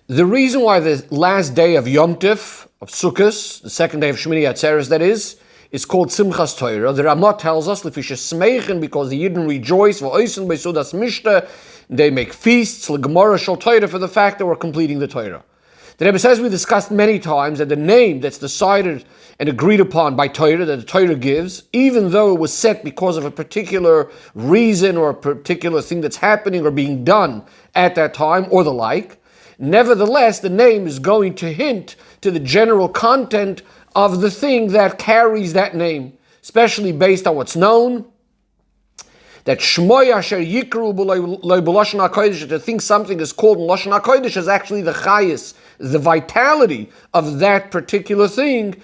The reason why the last day of Yom Tif, of Sukkot, the second day of Shmini Atzeres that is called Simchas Torah. The Ramah tells us, because the Yidden rejoice, they make feasts, for the fact that we're completing the Torah. The Rebbe says we discussed many times that the name that's decided and agreed upon by Torah, that the Torah gives, even though it was set because of a particular reason or a particular thing that's happening or being done at that time or the like, nevertheless, the name is going to hint to the general content of the thing that carries that name, especially based on what's known. That Shmoy Asher Yikru B'Lashon HaKodesh, to think something is called in Lashon HaKodesh is actually the chayis, the vitality of that particular thing,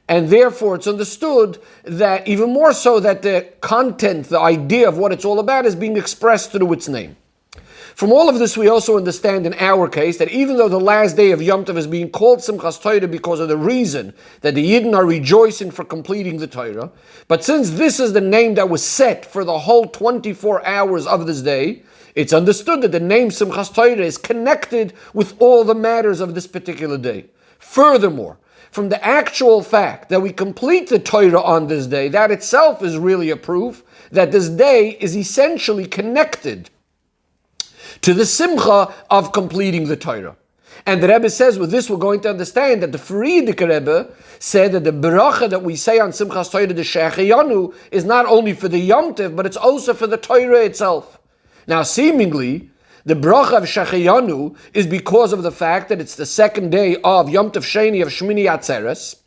and therefore it's understood that even more so that the content, the idea of what it's all about is being expressed through its name. From all of this, we also understand in our case that even though the last day of Yom Tov is being called Simchas Torah because of the reason that the Yidden are rejoicing for completing the Torah, but since this is the name that was set for the whole 24 hours of this day, it's understood that the name Simchas Torah is connected with all the matters of this particular day. Furthermore, from the actual fact that we complete the Torah on this day, that itself is really a proof that this day is essentially connected to the Simcha of completing the Torah. And the Rebbe says with this we're going to understand that the Frierdiker Rebbe said that the Brocho that we say on Simchas Torah, the Shechayanu, is not only for the Yom Tov, but it's also for the Torah itself. Now seemingly, the Brocho of Shechayanu is because of the fact that it's the second day of Yom Tov Sheni of Shmini Atzeres.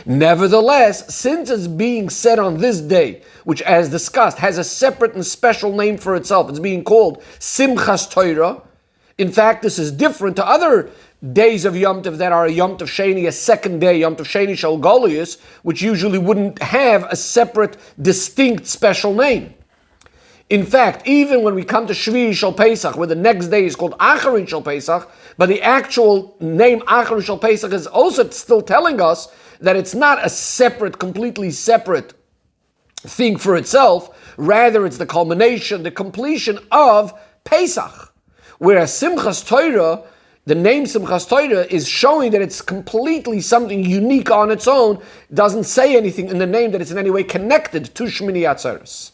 Nevertheless, since it's being said on this day, which as discussed has a separate and special name for itself, it's being called Simchas Torah. In fact, this is different to other days of Yom Tov that are a Yom Tov Sheni, a second day, Yom Tov Sheni Shel Golius, which usually wouldn't have a separate, distinct, special name. In fact, even when we come to Shvi Shel Pesach, where the next day is called Acharin Shel Pesach, but the actual name Acharin Shel Pesach is also still telling us that it's not a separate, completely separate thing for itself. Rather, it's the culmination, the completion of Pesach. Whereas Simchas Torah, the name Simchas Torah is showing that it's completely something unique on its own, doesn't say anything in the name that it's in any way connected to Shmini Atzeres.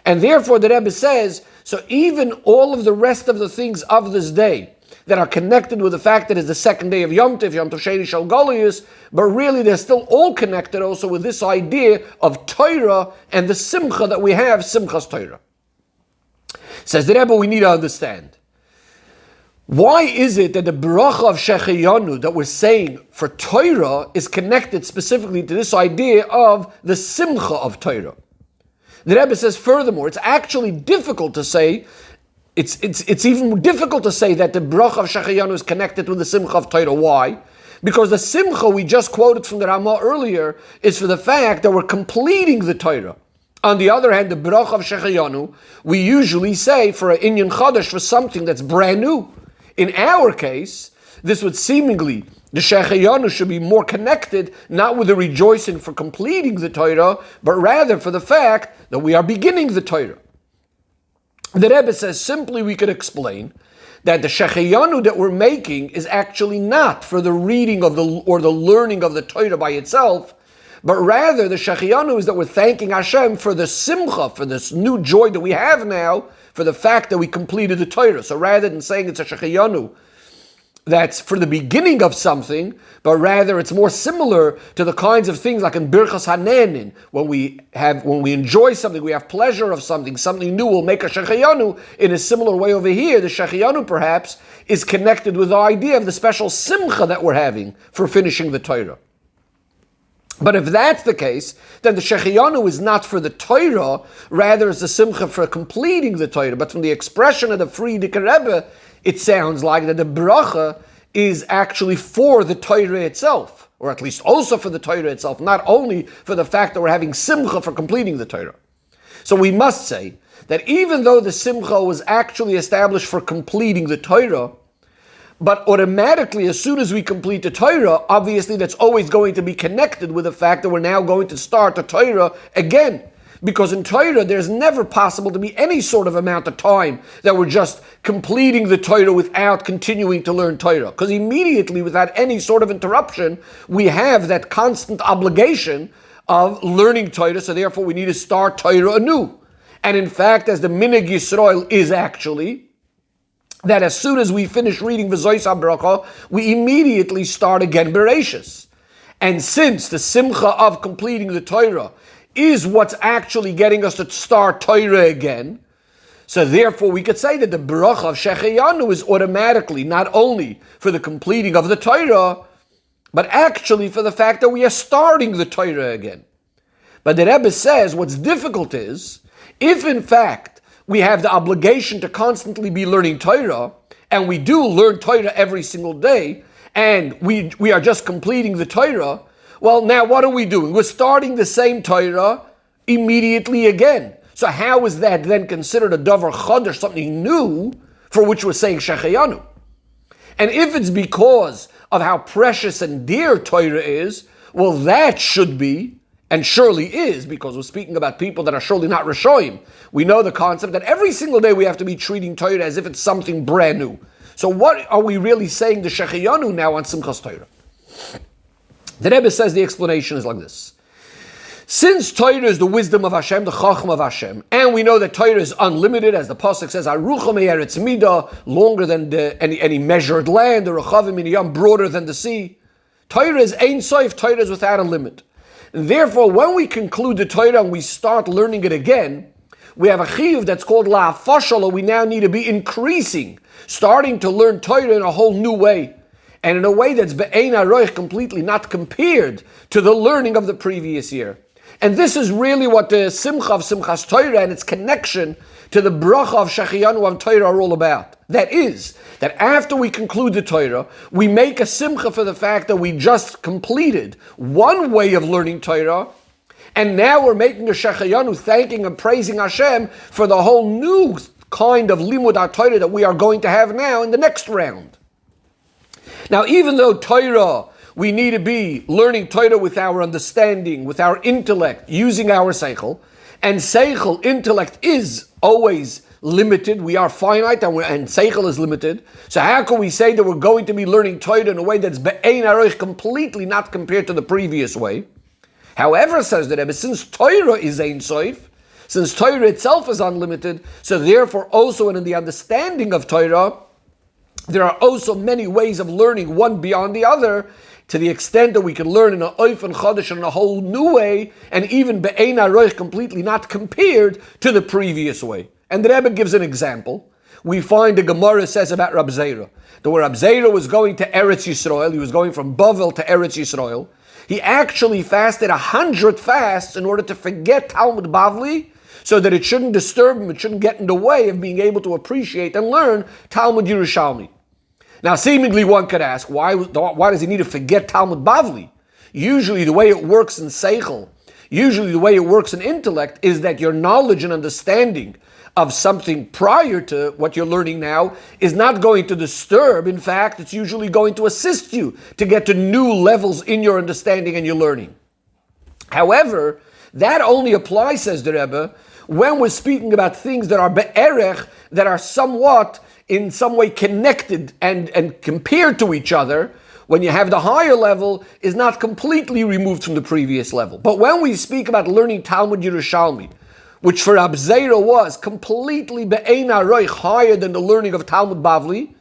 And therefore the Rebbe says, so even all of the rest of the things of this day that are connected with the fact that it's the second day of Yom Tov, Yom Tov Sheni Shel Golius, but really they're still all connected also with this idea of Torah and the Simcha that we have, Simchas Torah. Says the Rebbe, we need to understand. Why is it that the Brocho of Shechayanu that we're saying for Torah is connected specifically to this idea of the Simcha of Torah? The Rebbe says furthermore, it's actually difficult to say, it's even difficult to say that the Brocho of Shechayanu is connected with the Simcha of Torah. Why? Because the Simcha we just quoted from the Ramah earlier is for the fact that we're completing the Torah. On the other hand, the Brocho of Shechayanu, we usually say for an Inyan Chadash, for something that's brand new. In our case, this would seemingly, the Shechayanu should be more connected, not with the rejoicing for completing the Torah, but rather for the fact that we are beginning the Torah. The Rebbe says simply we could explain that the Shechayanu that we're making is actually not for the reading of the learning of the Torah by itself, but rather the Shechayanu is that we're thanking Hashem for the Simcha, for this new joy that we have now, for the fact that we completed the Torah. So rather than saying it's a Shechayanu that's for the beginning of something, but rather it's more similar to the kinds of things like in Birchas Hanenin, when we enjoy something, we have pleasure of something new will make a Shechayanu. In a similar way over here, the Shechayanu perhaps is connected with the idea of the special Simcha that we're having for finishing the Torah. But if that's the case, then the Shechayanu is not for the Torah, rather it's the Simcha for completing the Torah. But from the expression of the Frierdiker Rebbe, it sounds like that the Brocho is actually for the Torah itself, or at least also for the Torah itself, not only for the fact that we're having Simcha for completing the Torah. So we must say that even though the Simcha was actually established for completing the Torah, but automatically, as soon as we complete the Torah, obviously that's always going to be connected with the fact that we're now going to start the Torah again. Because in Torah, there's never possible to be any sort of amount of time that we're just completing the Torah without continuing to learn Torah. Because immediately, without any sort of interruption, we have that constant obligation of learning Torah, so therefore we need to start Torah anew. And in fact, as the Minig Yisrael is actually, that as soon as we finish reading V'zois HaBracha, we immediately start again Bereshis. And since the Simcha of completing the Torah is what's actually getting us to start Torah again, so therefore we could say that the Bracha of Shecheyanu is automatically not only for the completing of the Torah, but actually for the fact that we are starting the Torah again. But the Rebbe says what's difficult is, if in fact we have the obligation to constantly be learning Torah, and we do learn Torah every single day, and we are just completing the Torah, well, now what are we doing? We're starting the same Torah immediately again. So how is that then considered a davar chadash, something new, for which we're saying Shecheyanu? And if it's because of how precious and dear Torah is, well, that should be, and surely is, because we're speaking about people that are surely not Rishoyim. We know the concept that every single day we have to be treating Torah as if it's something brand new. So what are we really saying to Shecheyanu now on Simchas Torah? The Rebbe says the explanation is like this. Since Torah is the wisdom of Hashem, the Chacham of Hashem, and we know that Torah is unlimited, as the Pasuk says, Arucha me'eretz midah, longer than any measured land, or Rechavim miniyam, broader than the sea. Torah is Ein Sof, Torah is without a limit. And therefore, when we conclude the Torah and we start learning it again, we have a chiyuv that's called la'afashal, we now need to be increasing, starting to learn Torah in a whole new way. And in a way that's be'ein aroich, completely not compared to the learning of the previous year. And this is really what the Simcha of Simchas Torah and its connection to the bracha of Shecheyanu of Torah are all about. That is, that after we conclude the Torah, we make a Simcha for the fact that we just completed one way of learning Torah, and now we're making a Shecheyanu, thanking and praising Hashem for the whole new kind of Limud HaTorah that we are going to have now in the next round. Now, even though Torah, we need to be learning Torah with our understanding, with our intellect, using our seichel, and seichel, intellect, is always limited. We are finite, and seichel is limited. So how can we say that we're going to be learning Torah in a way that's be'ein aroich, completely not compared to the previous way? However, says the Rebbe, since Torah is Ein Sof, since Torah itself is unlimited, so therefore also in the understanding of Torah, there are also many ways of learning, one beyond the other, to the extent that we can learn in a oif and chodesh in a whole new way, and even be'ein aroich, completely not compared to the previous way. And the Rebbe gives an example. We find the Gemara says about Rab Zera, that when Rab Zera was going to Eretz Yisrael, he was going from Bavel to Eretz Yisrael, he actually fasted 100 fasts in order to forget Talmud Bavli, so that it shouldn't disturb him, it shouldn't get in the way of being able to appreciate and learn Talmud Yerushalmi. Now, seemingly one could ask, why does he need to forget Talmud Bavli? Usually the way it works in Seichel, usually the way it works in intellect, is that your knowledge and understanding of something prior to what you're learning now is not going to disturb. In fact, it's usually going to assist you to get to new levels in your understanding and your learning. However, that only applies, says the Rebbe, when we're speaking about things that are be'erech, that are somewhat in some way connected and compared to each other, when you have the higher level, is not completely removed from the previous level. But when we speak about learning Talmud Yerushalmi, which for Rab Zera was completely be'ein aroich, higher than the learning of Talmud Bavli,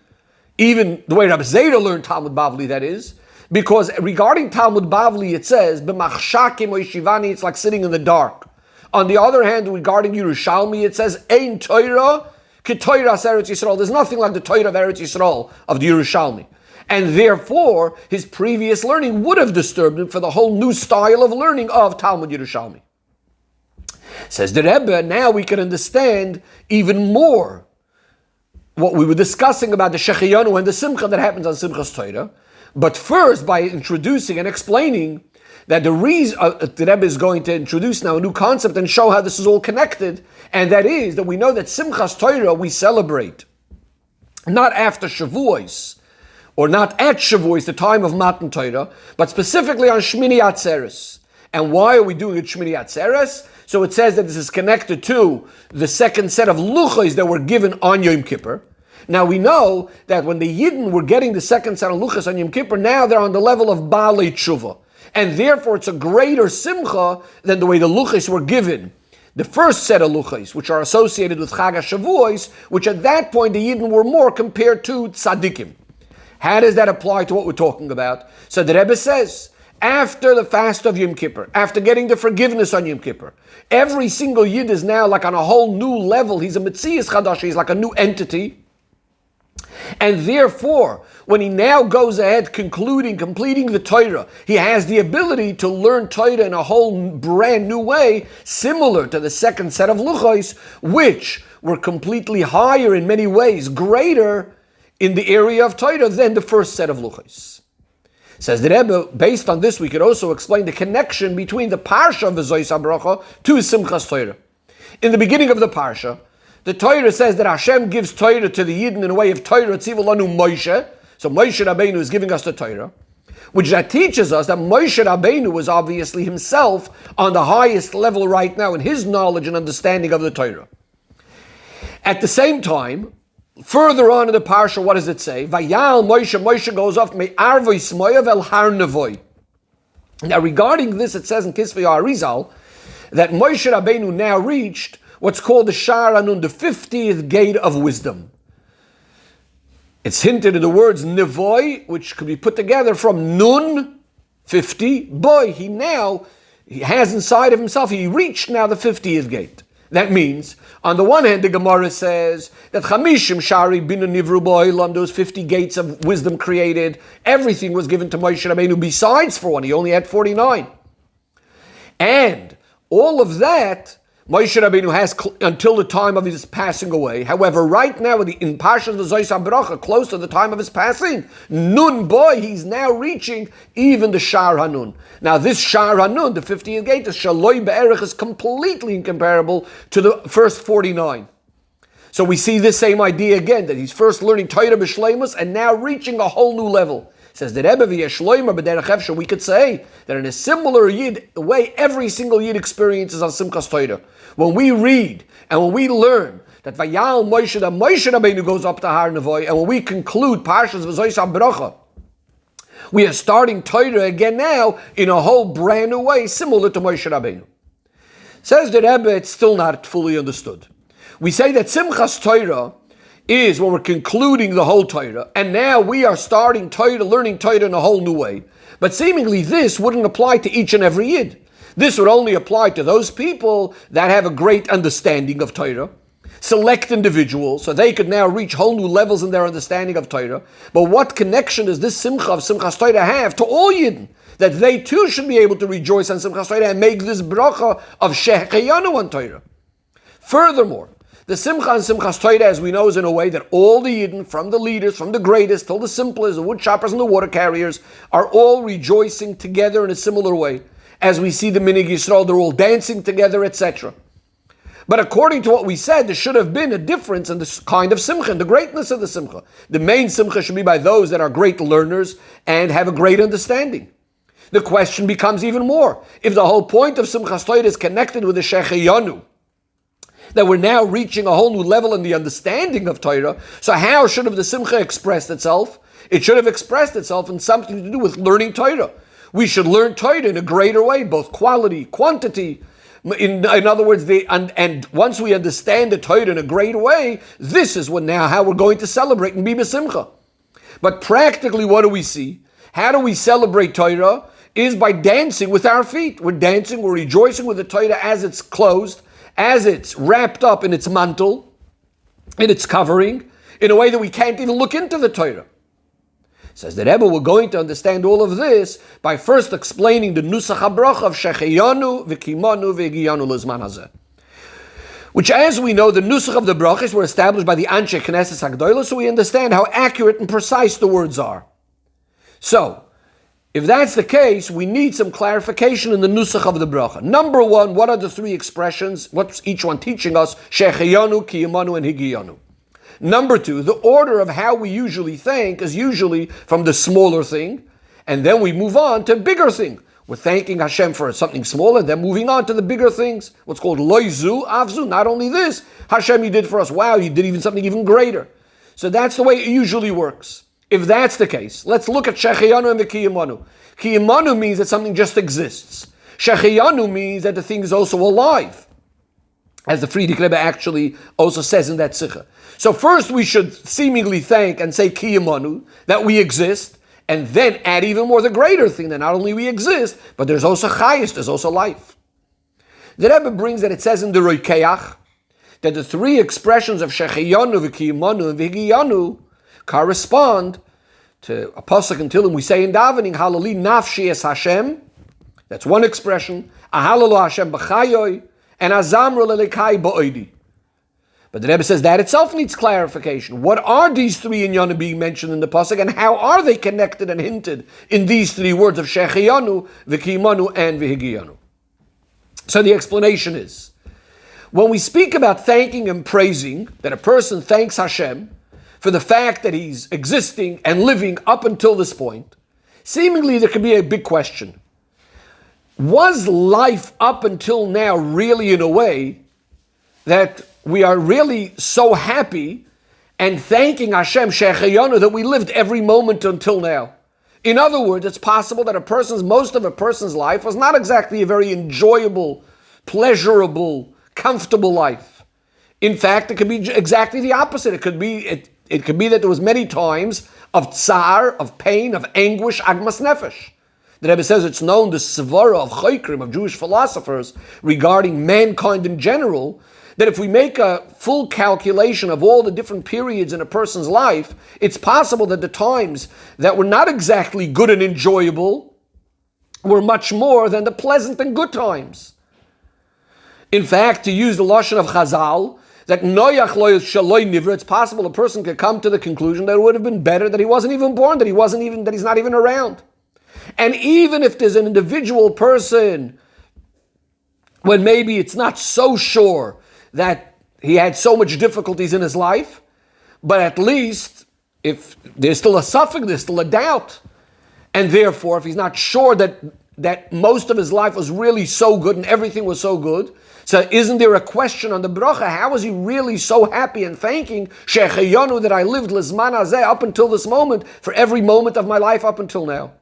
even the way Rab Zera learned Talmud Bavli, that is, because regarding Talmud Bavli it says, b'machshakim or yeshivani, it's like sitting in the dark. On the other hand, regarding Yerushalmi it says, ein Torah, Torah Eretz Yisrael. There's nothing like the Torah of Eretz Yisrael of the Yerushalmi. And therefore, his previous learning would have disturbed him for the whole new style of learning of Talmud Yerushalmi. Says the Rebbe, now we can understand even more what we were discussing about the Shecheyanu and the Simcha that happens on Simchas Torah. But first, by introducing and explaining that the reason the Rebbe is going to introduce now a new concept and show how this is all connected, and that is that we know that Simchas Torah we celebrate not after Shavuos, or not at Shavuos, the time of Matan Torah, but specifically on Shmini Atzeres. And why are we doing it Shmini Atzeres? So it says that this is connected to the second set of luchos that were given on Yom Kippur. Now we know that when the Yidden were getting the second set of luchos on Yom Kippur, now they're on the level of Baalei Tshuva. And therefore it's a greater simcha than the way the luchos were given. The first set of luchos, which are associated with Chag HaShavuos, which at that point the Yidden were more compared to tzaddikim. How does that apply to what we're talking about? So the Rebbe says, after the fast of Yom Kippur, after getting the forgiveness on Yom Kippur, every single Yid is now like on a whole new level. He's a Metzias Chadash, he's like a new entity. And therefore, when he now goes ahead completing the Torah, he has the ability to learn Torah in a whole brand new way, similar to the second set of luchos, which were completely higher in many ways, greater in the area of Torah than the first set of luchos. Says the Rebbe, based on this, we could also explain the connection between the Parsha of the Zois HaBracha to Simchas Torah. In the beginning of the Parsha, the Torah says that Hashem gives Torah to the Yidden in a way of Torah Tzivu Lanu Moshe. So Moshe Rabbeinu is giving us the Torah, which that teaches us that Moshe Rabbeinu was obviously himself on the highest level right now in his knowledge and understanding of the Torah. At the same time, further on in the Parsha, what does it say? Vayal Moshe goes off, Me Arvoi Smoyav El Har Nevoi. Now regarding this, it says in Kisvei Arizal that Moshe Rabbeinu now reached what's called the Shar Anun, the 50th gate of wisdom. It's hinted in the words Nevoi, which could be put together from Nun, 50, Boy. He has inside of himself, he reached now the 50th gate. That means, on the one hand, the Gemara says that Chamishim Shari Binu Nivru Ba'olam, those 50 gates of wisdom created, everything was given to Moshe Rabbeinu besides for one. He only had 49. And all of that Moshe Rabbeinu has until the time of his passing away. However, right now in Parshat Zois HaBracha, close to the time of his passing, Nun Boy, he's now reaching even the Shar Hanun. Now this Shar Hanun, the 50th gate, the Shaloi Be'erich, is completely incomparable to the first 49. So we see this same idea again, that he's first learning Torah B'Shleimus and now reaching a whole new level. Says the Rebbe v'yeshloimer b'derech efshar, we could say that in a similar Yid way, every single Yid experiences on Simchas Torah. When we read and when we learn that Vayal Moshe, that Moshe Rabbeinu goes up to Har Nevoi, and when we conclude Parshas V'Zois HaBracha, we are starting Torah again now in a whole brand new way, similar to Moshe Rabbeinu. Says the Rebbe, it's still not fully understood. We say that Simchas Torah is when we're concluding the whole Torah, and now we are starting Torah, learning Torah in a whole new way. But seemingly this wouldn't apply to each and every Yid. This would only apply to those people that have a great understanding of Torah, select individuals, so they could now reach whole new levels in their understanding of Torah. But what connection does this Simcha of Simchas Torah have to all Yidden? That they too should be able to rejoice on Simchas Torah and make this bracha of Shehecheyanu on Torah. Furthermore, the Simcha and Simchas Torah, as we know, is in a way that all the Yidden, from the leaders, from the greatest till the simplest, the wood choppers and the water carriers, are all rejoicing together in a similar way. As we see the Minig Yisrael, they're all dancing together, etc. But according to what we said, there should have been a difference in this kind of Simcha, the greatness of the Simcha. The main Simcha should be by those that are great learners and have a great understanding. The question becomes even more. If the whole point of Simchas Torah is connected with the Shehecheyanu, that we're now reaching a whole new level in the understanding of Torah, so how should have the Simcha expressed itself? It should have expressed itself in something to do with learning Torah. We should learn Torah in a greater way, both quality, quantity. In other words, and once we understand the Torah in a greater way, this is how we're going to celebrate and be b'simcha. But practically, what do we see? How do we celebrate Torah? Is by dancing with our feet. We're dancing, we're rejoicing with the Torah as it's closed, as it's wrapped up in its mantle, in its covering, in a way that we can't even look into the Torah. Says the Rebbe, we're going to understand all of this by first explaining the Nusach HaBracha of Shecheyanu v'Kimanu v'Higiyanu L'Zman Hazeh. Which, as we know, the Nusach of the Brachas were established by the Anshe Knesset HaGdolah, so we understand how accurate and precise the words are. So, if that's the case, we need some clarification in the Nusach of the Bracha. Number one, what are the three expressions? What's each one teaching us? Shecheyanu, Kiyamanu, and Higiyanu. Number two, the order of how we usually think is usually from the smaller thing, and then we move on to bigger thing. We're thanking Hashem for something smaller, then moving on to the bigger things. What's called loizu, avzu. Not only this, Hashem, you did for us. Wow, you did even something even greater. So that's the way it usually works. If that's the case, let's look at shecheyanu and the kiyamanu. Kiyamanu means that something just exists. Shecheyanu means that the thing is also alive, as the Friedrich Rebbe actually also says in that Sicha. So first we should seemingly thank and say kiyamanu, that we exist, and then add even more the greater thing, that not only we exist, but there's also chayis, there's also life. The Rebbe brings that it says in the Roikeach that the three expressions of shecheyanu, v'kiyamanu, and v'higiyanu correspond to a pasuk in Tehillim we say in davening, halali nafshi es Hashem. That's one expression. Ahalalu Hashem b'chayoy, and azamru lelekai ba'oidi. But the Rebbe says that itself needs clarification. What are these three inyanim being mentioned in the pasuk, and how are they connected and hinted in these three words of shecheyanu, v'kiyamanu, and v'higiyanu? So the explanation is, when we speak about thanking and praising, that a person thanks Hashem for the fact that he's existing and living up until this point, seemingly there could be a big question. Was life up until now really in a way that we are really so happy and thanking Hashem, Shecheyanu, that we lived every moment until now? In other words, it's possible that most of a person's life was not exactly a very enjoyable, pleasurable, comfortable life. In fact, it could be exactly the opposite. It could be that there was many times of tsar, of pain, of anguish, agmas nefesh. The Rebbe says it's known, the svara of Chokrim, of Jewish philosophers, regarding mankind in general, that if we make a full calculation of all the different periods in a person's life, it's possible that the times that were not exactly good and enjoyable were much more than the pleasant and good times. In fact, to use the lashon of Chazal, that noyach lo shaloi nivra, it's possible a person could come to the conclusion that it would have been better that he wasn't even born, that he's not even around. And even if there's an individual person, when maybe it's not so sure that he had so much difficulties in his life, but at least if there's still a suffix, there's still a doubt, and therefore if he's not sure that most of his life was really so good and everything was so good, so isn't there a question on the bracha, how was he really so happy and thanking Shecheyanu that I lived lizman hazeh up until this moment, for every moment of my life up until now?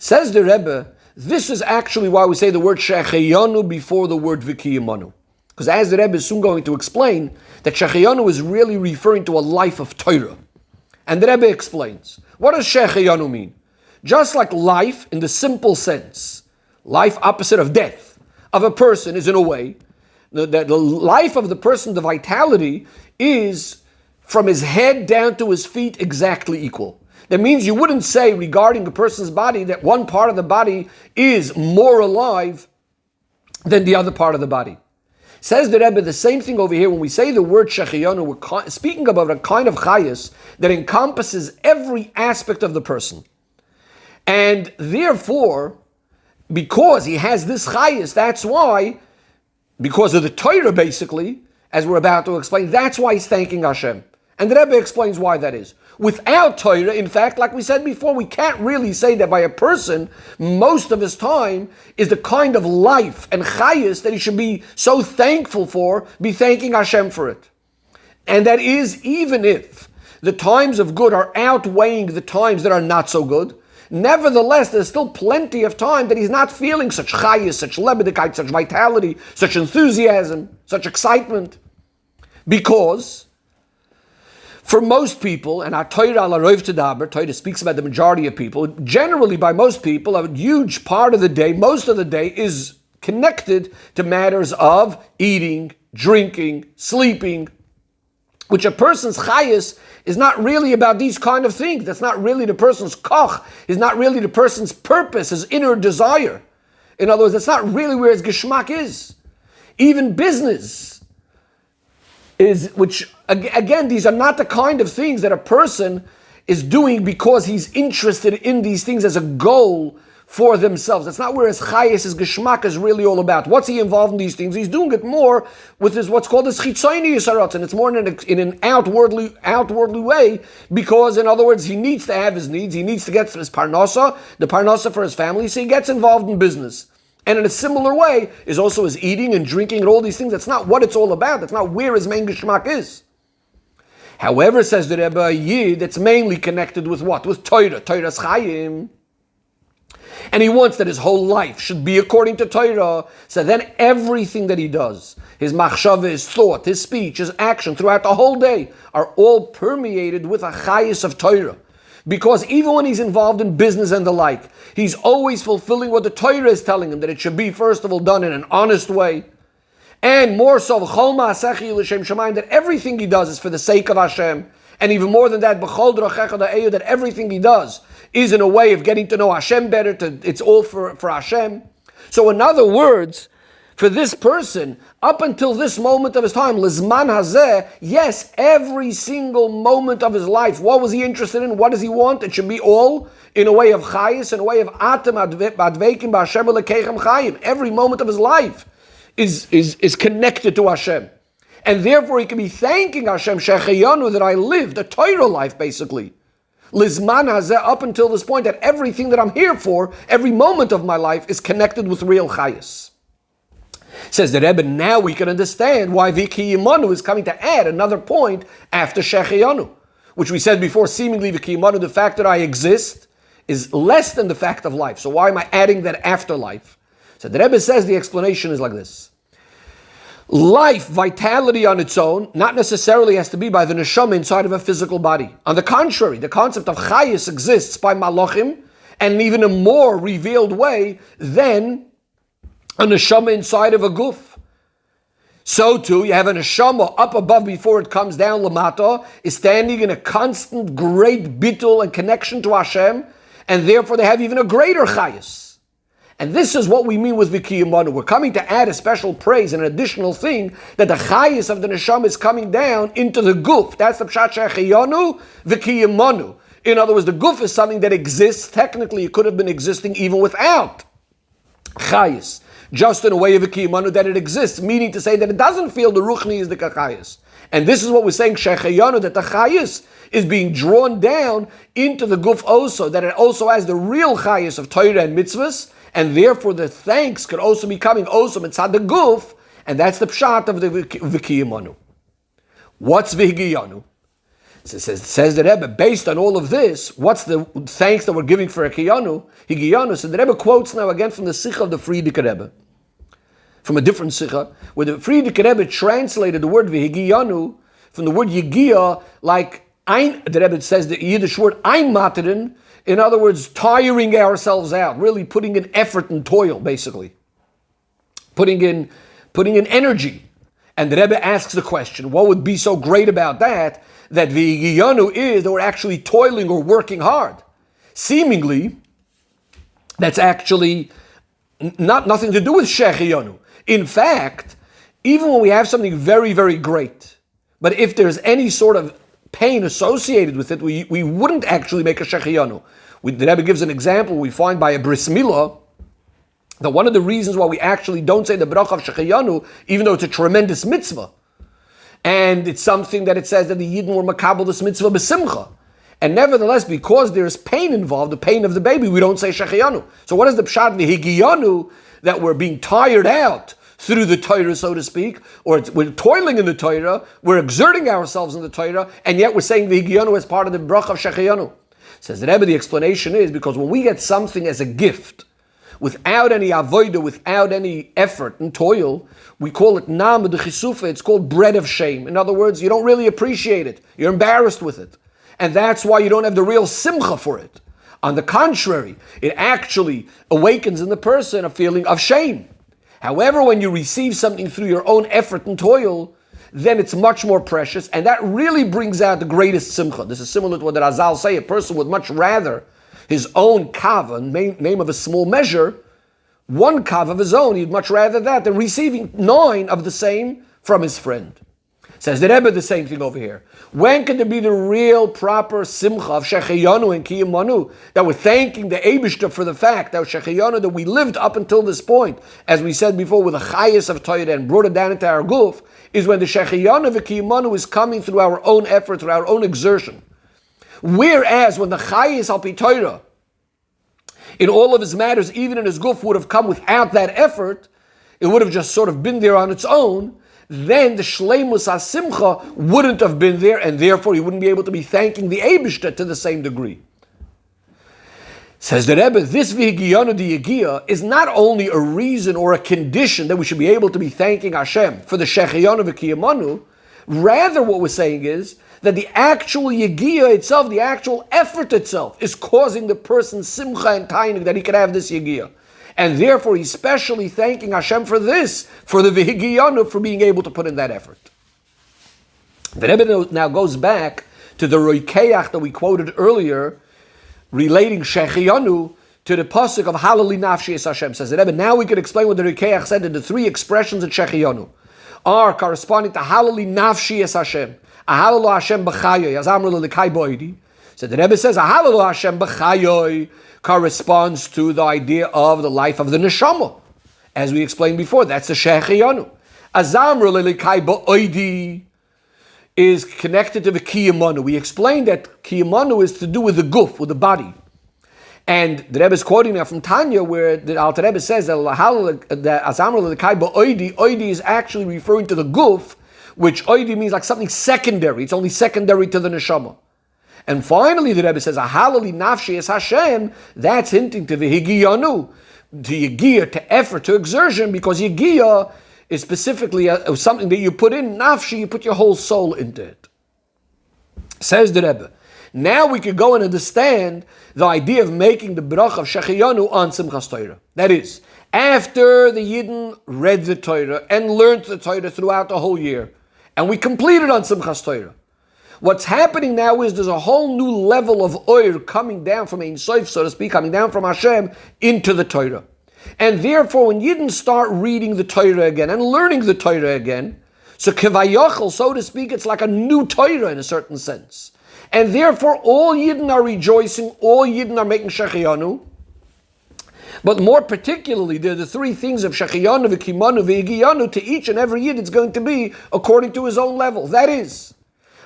Says the Rebbe, this is actually why we say the word Shecheyanu before the word V'kiyamanu. Because as the Rebbe is soon going to explain, that Shecheyanu is really referring to a life of Torah. And the Rebbe explains, what does Shecheyanu mean? Just like life in the simple sense, life opposite of death, of a person is in a way, the life of the person, the vitality, is from his head down to his feet exactly equal. That means you wouldn't say regarding a person's body that one part of the body is more alive than the other part of the body. Says the Rebbe the same thing over here when we say the word Shecheyanu, we're speaking about a kind of chayas that encompasses every aspect of the person. And therefore, because he has this chayas, that's why, because of the Torah basically, as we're about to explain, that's why he's thanking Hashem. And the Rebbe explains why that is. Without Torah, in fact, like we said before, we can't really say that by a person, most of his time is the kind of life and chayas that he should be so thankful for, be thanking Hashem for it. And that is even if the times of good are outweighing the times that are not so good, nevertheless, there's still plenty of time that he's not feeling such chayas, such lebedikait, such vitality, such enthusiasm, such excitement. Because for most people, and our Torah ala rov tedaber, Torah speaks about the majority of people, generally by most people, a huge part of the day, most of the day, is connected to matters of eating, drinking, sleeping, which a person's chayas is not really about these kind of things. That's not really the person's koch, is not really the person's purpose, his inner desire. In other words, that's not really where his geschmack is. Even business is, which again, these are not the kind of things that a person is doing because he's interested in these things as a goal for themselves. That's not where his chayis, his geschmack is really all about. What's he involved in these things? He's doing it more with his what's called his chitzoni yisarot, and it's more in an outwardly way, because in other words, he needs to have his needs. He needs to get his parnasa, the parnasa for his family, so he gets involved in business. And in a similar way is also his eating and drinking and all these things. That's not what it's all about. That's not where his main geschmack is. However, says the Rebbe, a Yid, it's mainly connected with what? With Torah, Torah's Chayim. And he wants that his whole life should be according to Torah. So then everything that he does, his machshava, his thought, his speech, his action throughout the whole day are all permeated with a chayis of Torah. Because even when he's involved in business and the like, he's always fulfilling what the Torah is telling him, that it should be, first of all, done in an honest way. And more so, that everything he does is for the sake of Hashem. And even more than that, that everything he does is in a way of getting to know Hashem better. It's all for Hashem. So in other words, for this person, up until this moment of his time, Lizman Hazeh, yes, every single moment of his life, what was he interested in? What does he want? It should be all in a way of chayis, in a way of atem adveikim b'Hashem lekechem chayim. Every moment of his life is connected to Hashem. And therefore he can be thanking Hashem, Shechayanu, that I lived a Torah life, basically. Lizman Hazeh, up until this point, that everything that I'm here for, every moment of my life, is connected with real chayis. Says the Rebbe, now we can understand why V'kiyimanu is coming to add another point after Shechayanu, which we said before, seemingly V'kiyimanu, the fact that I exist, is less than the fact of life. So why am I adding that afterlife? So the Rebbe says the explanation is like this. Life, vitality on its own, not necessarily has to be by the neshama inside of a physical body. On the contrary, the concept of chayis exists by malachim, and in even a more revealed way than a neshama inside of a guf. So too, you have a neshama up above before it comes down, lamata, is standing in a constant great bittul and connection to Hashem, and therefore they have even a greater chayis. And this is what we mean with V'kiyimanu. We're coming to add a special praise, an additional thing, that the chayis of the neshama is coming down into the guf. That's the pshat shechayanu, V'kiyimanu. In other words, the guf is something that exists. Technically, it could have been existing even without chayis. Just in a way of V'kiyimanu that it exists, meaning to say that it doesn't feel the ruchni is the chayis. And this is what we're saying, shechayanu, that the chayis is being drawn down into the guf also, that it also has the real chayis of Torah and mitzvahs, and therefore the thanks could also be coming also mitzad the guf, and that's the pshat of the V'kiyimanu. What's V'higiyanu? Says the Rebbe, based on all of this, what's the thanks that we're giving for Higiyanu? So the Rebbe quotes now again from the Sicha of the Friedrich Rebbe, from a different Sicha, where the Friedrich Rebbe translated the word V'higiyanu from the word Yigiya, like the Rebbe says the Yiddish word einmateren, in other words, tiring ourselves out, really putting in effort and toil, basically. Putting in energy. And the Rebbe asks the question, what would be so great about that V'higiyanu is that we're actually toiling or working hard? Seemingly, that's actually nothing to do with Shechayanu. In fact, even when we have something very, very great, but if there's any sort of pain associated with it, we wouldn't actually make a Shechayanu. The Rebbe gives an example we find by a bris milah, that one of the reasons why we actually don't say the bracha of Shechayanu, even though it's a tremendous mitzvah, and it's something that it says that the Yidden were makabel this mitzvah b'simcha, and nevertheless, because there is pain involved, the pain of the baby, we don't say Shechayanu. So what is the pshat v'higiyanu, that we're being tired out through the Torah, so to speak, or we're toiling in the Torah, we're exerting ourselves in the Torah, and yet we're saying v'higiyanu as part of the bracha of Shechayanu? Says the Rebbe, the explanation is because when we get something as a gift, without any avodah, without any effort and toil, we call it nam d'chisufa. It's called bread of shame. In other words, you don't really appreciate it. You're embarrassed with it. And that's why you don't have the real simcha for it. On the contrary, it actually awakens in the person a feeling of shame. However, when you receive something through your own effort and toil, then it's much more precious, and that really brings out the greatest simcha. This is similar to what the Razal say, a person would much rather his own kava, name of a small measure, one kav of his own, he'd much rather that than receiving 9 of the same from his friend. Says the Rebbe the same thing over here. When can there be the real proper simcha of Shechayanu and Kiyamanu, that we're thanking the Eibishter for the fact that Shechayanu, that we lived up until this point, as we said before, with the chayas of Torah and brought it down into our guf, is when the Shechayanu and Kiyamanu is coming through our own effort, through our own exertion. Whereas when the chayas al pi Torah, in all of his matters, even in his guf, would have come without that effort, it would have just sort of been there on its own, then the shleimus ha-simcha wouldn't have been there, and therefore he wouldn't be able to be thanking the Eibishter to the same degree. Says the Rebbe, this v'higiyanu diyagiya is not only a reason or a condition that we should be able to be thanking Hashem for the shechiyanu v'kiyamanu, rather what we're saying is that the actual yagiya itself, the actual effort itself, is causing the person simcha and tainik that he could have this yagiya. And therefore, he's specially thanking Hashem for this, for the v'higiyanu, for being able to put in that effort. The Rebbe now goes back to the roikeach that we quoted earlier, relating shechiyanu to the pasuk of Halali Nafshi Es Hashem. Says the Rebbe, now we can explain what the roikeach said in the three expressions in shechiyanu are corresponding to Halali Nafshi Es Hashem. Ahalalu Hashem b'chayoy, as amru l'kai boidi. So the Rebbe says, Ahalalu Hashem b'chayoy corresponds to the idea of the life of the neshama. As we explained before, that's the shechiyanu. Azamru l'kai boidi is connected to the kiyamanu. We explained that kiyamanu is to do with the guf, with the body. And the Rebbe is quoting now from Tanya, where the Alter Rebbe says that Azamru l'kai boidi, oidi is actually referring to the guf, which oidi means like something secondary. It's only secondary to the neshama. And finally, the Rebbe says, "Ahalali nafshi es Hashem." That's hinting to the higiyanu, to yigiyah, to effort, to exertion, because yigiyah is specifically something that you put in nafshi. You put your whole soul into it. Says the Rebbe. Now we could go and understand the idea of making the bracha of shechiyanu on Simchas Torah. That is, after the Yidden read the Torah and learned the Torah throughout the whole year, and we completed on Simchas Torah. What's happening now is there's a whole new level of oil coming down from Ein Sof, so to speak, coming down from Hashem into the Torah. And therefore, when Yidden start reading the Torah again and learning the Torah again, so kevayachal, so to speak, it's like a new Torah in a certain sense. And therefore, all Yidden are rejoicing, all Yidden are making shechiyanu. But more particularly, there are the three things of shechiyanu, v'kimanu, v'higiyanu. To each and every Yid, it's going to be according to his own level. That is,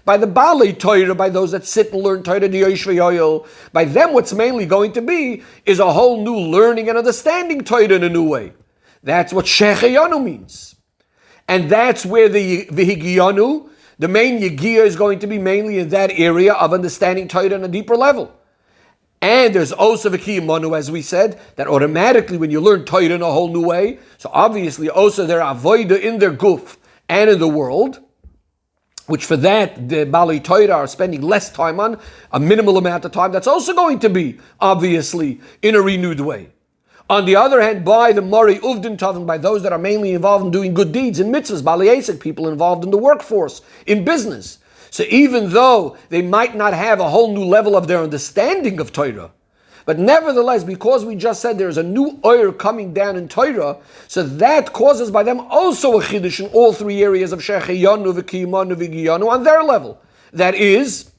by the Balei Torah, by those that sit and learn Torah, the Yosh v'yoyel, by them what's mainly going to be is a whole new learning and understanding Torah in a new way. That's what Shechayanu means. And that's where the V'higiyanu, the main Yigiyah, is going to be mainly in that area of understanding Torah on a deeper level. And there's also V'kiyamanu, as we said, that automatically when you learn Torah in a whole new way, so obviously also there are avoida in their guf and in the world, which for that, the Balei Torah are spending less time on, a minimal amount of time. That's also going to be, obviously, in a renewed way. On the other hand, by the Mori Uvdin Tavim, by those that are mainly involved in doing good deeds, in mitzvahs, Balei Esek, people involved in the workforce, in business. So even though they might not have a whole new level of their understanding of Torah, but nevertheless, because we just said there's a new oil coming down in Torah, so that causes by them also a chiddush in all three areas of shechiyanu, v'kiyamanu, v'giyanu on their level. That is,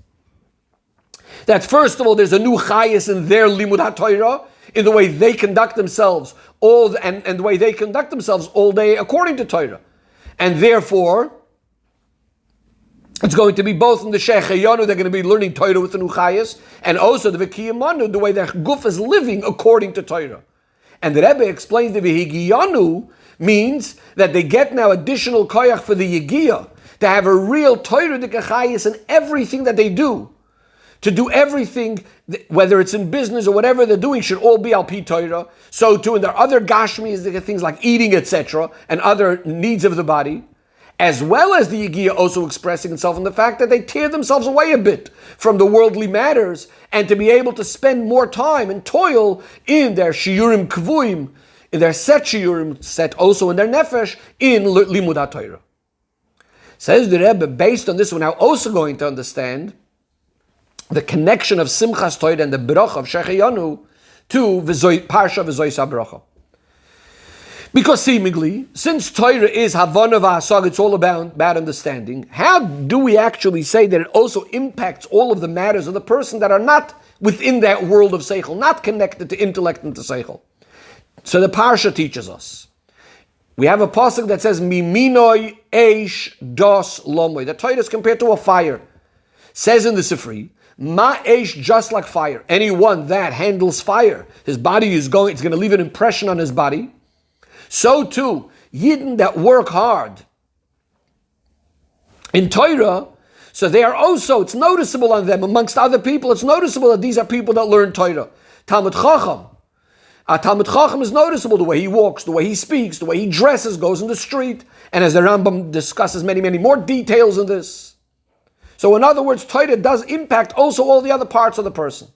that first of all, there's a new chayas in their limud ha-Torah, in the way they conduct themselves, and the way they conduct themselves all day according to Torah. And therefore, it's going to be both in the Shechayanu, they're going to be learning Torah with the Nuchayas, and also the V'kiyamanu, the way their guf is living according to Torah. And the Rebbe explains the V'higiyanu means that they get now additional koyach for the Yigiyah, to have a real Torah D'Kachayas in everything that they do. To do everything, whether it's in business or whatever they're doing, should all be al-pi Torah. So too in their other gashmis, they get things like eating, etc., and other needs of the body. As well as the Yigiyah also expressing itself in the fact that they tear themselves away a bit from the worldly matters and to be able to spend more time and toil in their shiurim kvuim, in their set shiurim, set also in their nefesh, in limud ha-Torah. Says the Rebbe, based on this, we're now also going to understand the connection of Simchas Torah and the bracha of Shechayanu to Parsha V'zois HaBracha. Because seemingly, since Torah is Havana v'Hasag, it's all about understanding, how do we actually say that it also impacts all of the matters of the person that are not within that world of Seichel, not connected to intellect and to Seichel? So the Parsha teaches us. We have a pasuk that says, Miminoi eish dos lomoy. The Torah is compared to a fire. Says in the Sifri, Ma eish, just like fire. Anyone that handles fire, his body is going, it's going to leave an impression on his body. So too, Yidden that work hard in Torah, so they are also, it's noticeable on them, amongst other people, it's noticeable that these are people that learn Torah. Talmud Chacham. A Talmud Chacham is noticeable, the way he walks, the way he speaks, the way he dresses, goes in the street, and as the Rambam discusses many, many more details in this. So in other words, Torah does impact also all the other parts of the person.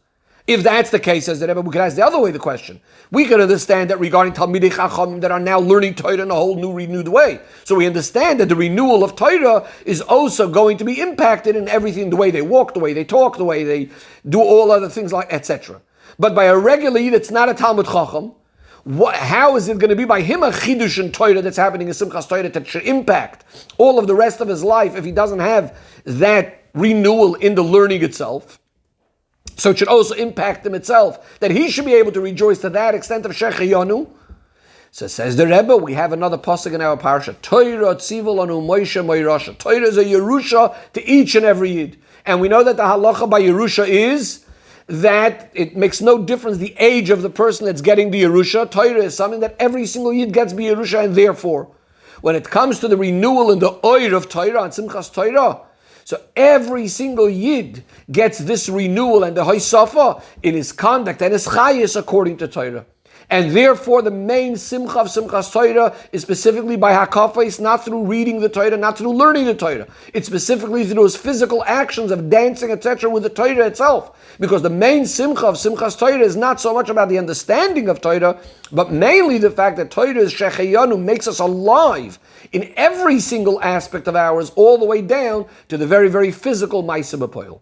If that's the case, as the Rebbe, we could ask the other way the question. We could understand that regarding Talmidei Chachamim that are now learning Torah in a whole new, renewed way. So we understand that the renewal of Torah is also going to be impacted in everything, the way they walk, the way they talk, the way they do all other things, like etc. But by a regular Yid, it's not a Talmud Chacham. How is it going to be by him a chidush in Torah that's happening in Simchas Torah that should impact all of the rest of his life if he doesn't have that renewal in the learning itself? So it should also impact him itself, that he should be able to rejoice to that extent of Shechayonu. So says the Rebbe, we have another pasuk in our parsha. Torah tzivul anu Moshe moirasha. Torah is a Yerusha to each and every Yid. And we know that the halacha by Yerusha is that it makes no difference the age of the person that's getting the Yerusha. Torah is something that every single Yid gets the Yerusha, and therefore, when it comes to the renewal in the oir of Torah, and Simchas Torah, so every single Yid gets this renewal and the Hoysafa in his conduct and his chayis according to Torah. And therefore the main Simcha of Simchas Torah is specifically by Hakafais, not through reading the Torah, not through learning the Torah. It's specifically through his physical actions of dancing, etc. with the Torah itself. Because the main Simcha of Simchas Torah is not so much about the understanding of Torah, but mainly the fact that Torah is Shechayanu, makes us alive in every single aspect of ours, all the way down to the very, very physical Ma'aseh B'Poel.